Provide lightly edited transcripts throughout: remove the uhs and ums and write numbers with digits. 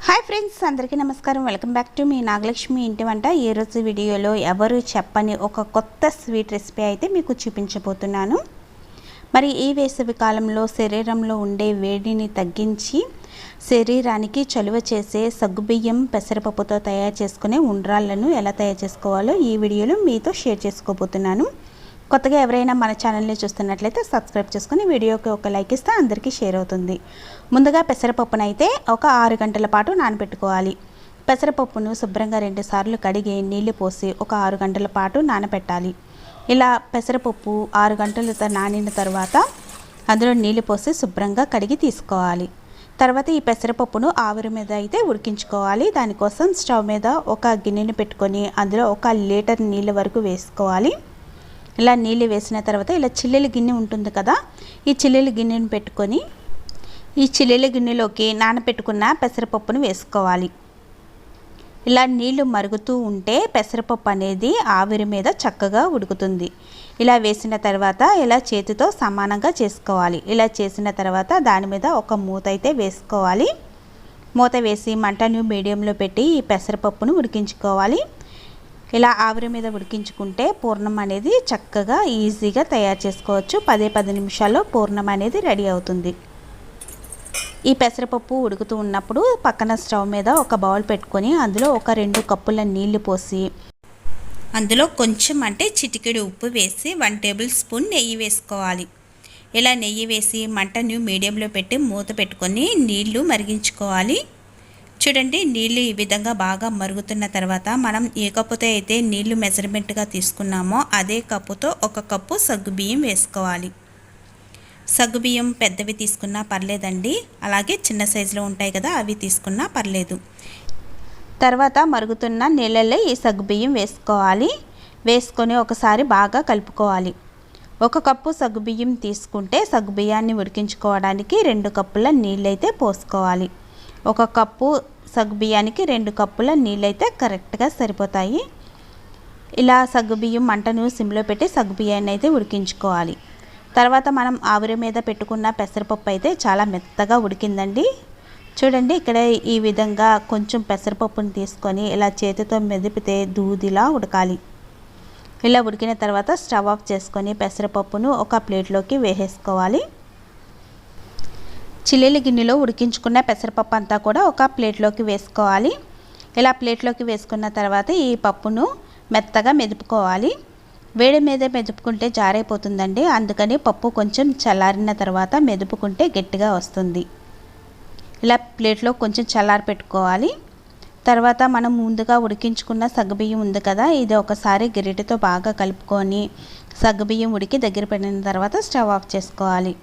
Hi friends, అందరికీ నమస్కారం. Welcome back to me Nagalakshmi ఇంటి వంట. ఈరోజు వీడియోలో ఎవరు చెప్పని ఒక కొత్త స్వీట్ రెసిపీ అయితే మీకు చూపించబోతున్నాను. మరి ఈ వేసవి కాలంలో శరీరంలో ఉండే వేడిని తగ్గించి శరీరానికి చలువ చేసే సగ్గుబియ్యం పెసరపప్పుతో తయారు చేసుకునే ఉండ్రాళ్ళను ఎలా తయారు చేసుకోవాలో ఈ వీడియోలో మీతో షేర్ చేసుకోబోతున్నాను. కొత్తగా ఎవరైనా మన ఛానల్ని చూస్తున్నట్లయితే సబ్స్క్రైబ్ చేసుకుని వీడియోకి ఒక లైక్ ఇస్తే అందరికీ షేర్ అవుతుంది. ముందుగా పెసరపప్పును అయితే ఒక 6 గంటల పాటు నానబెట్టుకోవాలి. పెసరపప్పును శుభ్రంగా 2 సార్లు కడిగి నీళ్లు పోసి ఒక 6 గంటల పాటు నానబెట్టాలి. ఇలా పెసరపప్పు 6 గంటలు నానిన తర్వాత అందులో నీళ్లు పోసి శుభ్రంగా కడిగి తీసుకోవాలి. తర్వాత ఈ పెసరపప్పును ఆవిరి మీద అయితే ఉడికించుకోవాలి. దానికోసం స్టవ్ మీద ఒక గిన్నెని పెట్టుకొని అందులో 1 లీటర్ నీళ్ళ వరకు వేసుకోవాలి. ఇలా నీళ్ళు వేసిన తర్వాత ఇలా చిల్లుల గిన్నె ఉంటుంది కదా, ఈ చిల్లుల గిన్నెని పెట్టుకొని ఈ చిల్లుల గిన్నెలోకి నానబెట్టుకున్న పెసరపప్పును వేసుకోవాలి. ఇలా నీళ్లు మరుగుతూ ఉంటే పెసరపప్పు అనేది ఆవిరి మీద చక్కగా ఉడుకుతుంది. ఇలా వేసిన తర్వాత ఇలా చేతితో సమానంగా చేసుకోవాలి. ఇలా చేసిన తర్వాత దాని మీద ఒక మూత అయితే వేసుకోవాలి. మూత వేసి మంటను మీడియంలో పెట్టి ఈ పెసరపప్పును ఉడికించుకోవాలి. ఇలా ఆవిరి మీద ఉడికించుకుంటే పూర్ణం అనేది చక్కగా ఈజీగా తయారు చేసుకోవచ్చు. 10 నిమిషాల్లో పూర్ణం అనేది రెడీ అవుతుంది. ఈ పెసరపప్పు ఉడుకుతూ ఉన్నప్పుడు పక్కన స్టవ్ మీద ఒక బౌల్ పెట్టుకొని అందులో ఒక 2 కప్పుల నీళ్లు పోసి అందులో కొంచెం అంటే చిటికెడు ఉప్పు వేసి 1 టేబుల్ స్పూన్ నెయ్యి వేసుకోవాలి. ఇలా నెయ్యి వేసి మంటను మీడియంలో పెట్టి మూత పెట్టుకొని నీళ్లు మరిగించుకోవాలి. చూడండి, నీళ్ళు ఈ విధంగా బాగా మరుగుతున్న తర్వాత మనం ఏ కప్పుతో అయితే నీళ్లు మెజర్మెంట్గా తీసుకున్నామో అదే కప్పుతో 1 కప్పు సగ్గుబియ్యం వేసుకోవాలి. సగ్గుబియ్యం పెద్దవి తీసుకున్నా పర్లేదండి, అలాగే చిన్న సైజులో ఉంటాయి కదా అవి తీసుకున్నా పర్లేదు. తర్వాత మరుగుతున్న నీళ్ళల్లో ఈ సగ్గుబియ్యం వేసుకోవాలి. వేసుకొని ఒకసారి బాగా కలుపుకోవాలి. 1 కప్పు సగ్గుబియ్యం తీసుకుంటే సగ్గుబియ్యాన్ని ఉడికించుకోవడానికి 2 కప్పుల నీళ్ళైతే పోసుకోవాలి. 1 కప్పు సగ్గుబియ్యానికి 2 కప్పుల నీళ్ళైతే కరెక్ట్గా సరిపోతాయి. ఇలా సగ్గుబియ్యం మంటను సిమ్లో పెట్టి సగ్గుబియ్యాన్ని అయితే ఉడికించుకోవాలి. తర్వాత మనం ఆవిరి మీద పెట్టుకున్న పెసరపప్పు అయితే చాలా మెత్తగా ఉడికిందండి. చూడండి, ఇక్కడ ఈ విధంగా కొంచెం పెసరపప్పును తీసుకొని ఇలా చేతితో మెదిపితే దూదిలా ఉడకాలి. ఇలా ఉడికిన తర్వాత స్టవ్ ఆఫ్ చేసుకొని పెసరపప్పును ఒక ప్లేట్లోకి వేసేసుకోవాలి. చిల్లీల గిన్నెలో ఉడికించుకున్న పెసరపప్పు అంతా కూడా ఒక ప్లేట్లోకి వేసుకోవాలి. ఇలా ప్లేట్లోకి వేసుకున్న తర్వాత ఈ పప్పును మెత్తగా మెదుపుకోవాలి. వేడి మీద మెదుపుకుంటే జారైపోతుందండి, అందుకని పప్పు కొంచెం చల్లారిన తర్వాత మెదుపుకుంటే గట్టిగా వస్తుంది. ఇలా ప్లేట్లో కొంచెం చల్లారి పెట్టుకోవాలి. తర్వాత మనం ముందుగా ఉడికించుకున్న సగ్గుబియ్యం ఉంది కదా, ఇది ఒకసారి గరిటెతో బాగా కలుపుకొని సగ్గుబియ్యం ఉడికి దగ్గర పడిన తర్వాత స్టవ్ ఆఫ్ చేసుకోవాలి.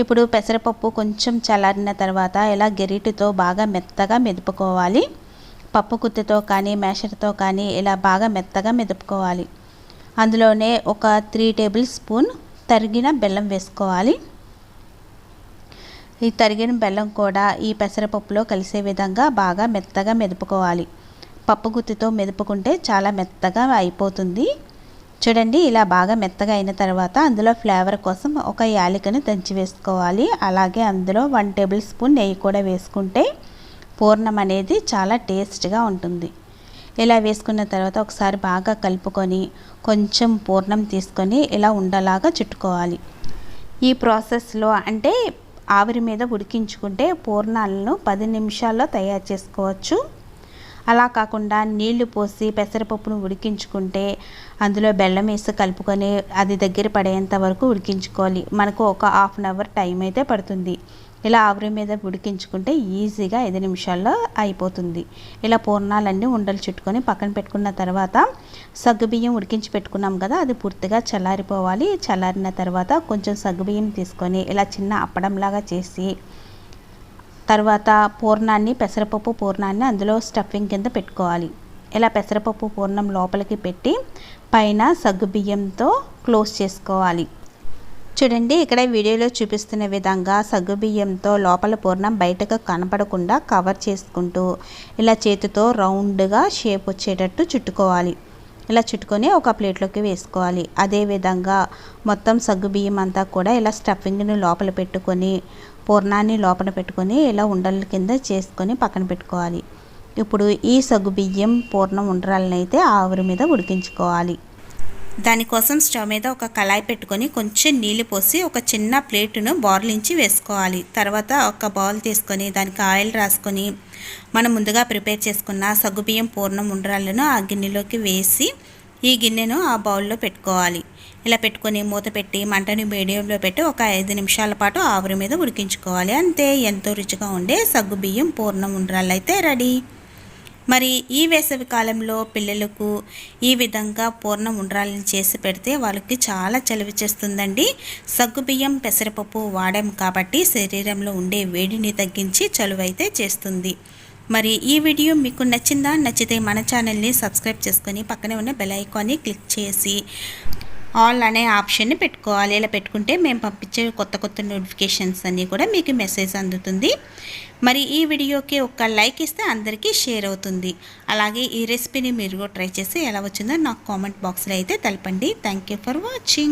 ఇప్పుడు పెసరపప్పు కొంచెం చల్లారిన తర్వాత ఇలా గరిటెతో బాగా మెత్తగా మెదుపుకోవాలి. పప్పు గుత్తితో కానీ మ్యాషర్తో కానీ ఇలా బాగా మెత్తగా మెదుపుకోవాలి. అందులోనే ఒక 3 టేబుల్ స్పూన్ తరిగిన బెల్లం వేసుకోవాలి. ఈ తరిగిన బెల్లం కూడా ఈ పెసరపప్పులో కలిసే విధంగా బాగా మెత్తగా మెదుపుకోవాలి. పప్పు గుత్తితో మెదుపుకుంటే చాలా మెత్తగా అయిపోతుంది. చూడండి, ఇలా బాగా మెత్తగా అయిన తర్వాత అందులో ఫ్లేవర్ కోసం ఒక యాలకుని దంచి వేసుకోవాలి. అలాగే అందులో 1 టేబుల్ స్పూన్ నెయ్యి కూడా వేసుకుంటే పూర్ణం అనేది చాలా టేస్ట్గా ఉంటుంది. ఇలా వేసుకున్న తర్వాత ఒకసారి బాగా కలుపుకొని కొంచెం పూర్ణం తీసుకొని ఇలా ఉండలాగా చుట్టుకోవాలి. ఈ ప్రాసెస్లో అంటే ఆవిరి మీద ఉడికించుకుంటే పూర్ణాలను 10 నిమిషాల్లో తయారు చేసుకోవచ్చు. అలా కాకుండా నీళ్లు పోసి పెసరపప్పును ఉడికించుకుంటే అందులో బెల్లం వేసి కలుపుకొని అది దగ్గర పడేంత వరకు ఉడికించుకోవాలి. మనకు ఒక 1/2 అవర్ టైం అయితే పడుతుంది. ఇలా ఆవిరి మీద ఉడికించుకుంటే ఈజీగా 5 నిమిషాల్లో అయిపోతుంది. ఇలా పూర్ణాలన్నీ ఉండలు చుట్టుకొని పక్కన పెట్టుకున్న తర్వాత సగ్గుబియ్యం ఉడికించి పెట్టుకున్నాం కదా, అది పూర్తిగా చల్లారిపోవాలి. చల్లారిన తర్వాత కొంచెం సగ్గుబియ్యం తీసుకొని ఇలా చిన్న అప్పడంలాగా చేసి తర్వాత పెసరపప్పు పూర్ణాన్ని అందులో స్టఫింగ్ కింద పెట్టుకోవాలి. ఇలా పెసరపప్పు పూర్ణం లోపలికి పెట్టి పైన సగ్గుబియ్యంతో క్లోజ్ చేసుకోవాలి. చూడండి, ఇక్కడ వీడియోలో చూపిస్తున్న విధంగా సగ్గుబియ్యంతో లోపల పూర్ణం బయటకు కనపడకుండా కవర్ చేసుకుంటూ ఇలా చేతితో రౌండ్గా షేప్ వచ్చేటట్టు చుట్టుకోవాలి. ఇలా చుట్టుకొని ఒక ప్లేట్లోకి వేసుకోవాలి. అదేవిధంగా మొత్తం సగ్గుబియ్యం అంతా కూడా ఇలా స్టఫింగ్ని లోపల పెట్టుకొని పూర్ణాన్ని లోపల పెట్టుకొని ఇలా ఉండల కింద చేసుకొని పక్కన పెట్టుకోవాలి. ఇప్పుడు ఈ సగ్గుబియ్యం పూర్ణం ఉండ్రాలను అయితే ఆవిరి మీద ఉడికించుకోవాలి. దానికోసం స్టవ్ మీద ఒక కళాయి పెట్టుకొని కొంచెం నీళ్ళు పోసి ఒక చిన్న ప్లేటును బౌర్లించి వేసుకోవాలి. తర్వాత ఒక బౌల్ తీసుకొని దానికి ఆయిల్ రాసుకొని మనం ముందుగా ప్రిపేర్ చేసుకున్న సగ్గుబియ్యం పూర్ణం ఉండ్రాలను ఆ గిన్నెలోకి వేసి ఈ గిన్నెను ఆ బౌల్లో పెట్టుకోవాలి. ఇలా పెట్టుకొని మూత పెట్టి మంటని మీడియంలో పెట్టి ఒక 5 నిమిషాల పాటు ఆవిరి మీద ఉడికించుకోవాలి. అంతే, ఎంతో రుచిగా ఉండే సగ్గుబియ్యం పూర్ణం ఉండ్రాళ్ళు అయితే రెడీ. మరి ఈ వేసవి కాలంలో పిల్లలకు ఈ విధంగా పూర్ణం ఉండ్రాలను చేసి పెడితే వాళ్ళకి చాలా చలువ చేస్తుందండి. సగ్గుబియ్యం పెసరపప్పు వాడాం కాబట్టి శరీరంలో ఉండే వేడిని తగ్గించి చలువైతే చేస్తుంది. మరి ఈ వీడియో మీకు నచ్చిందా? నచ్చితే మన ఛానల్ని సబ్స్క్రైబ్ చేసుకొని పక్కనే ఉన్న బెల్ ఐకాన్ని క్లిక్ చేసి ఆల్ అనే ఆప్షన్ని పెట్టుకోవాలి. ఇలా పెట్టుకుంటే మేము పంపించే కొత్త నోటిఫికేషన్స్ అన్నీ కూడా మీకు మెసేజ్ అందుతుంది. మరి ఈ వీడియోకి ఒక లైక్ ఇస్తే అందరికీ షేర్ అవుతుంది. అలాగే ఈ రెసిపీని మీరు కూడా ట్రై చేసి ఎలా వచ్చిందో నాకు కామెంట్ బాక్స్లో అయితే తెలపండి. Thank you for watching.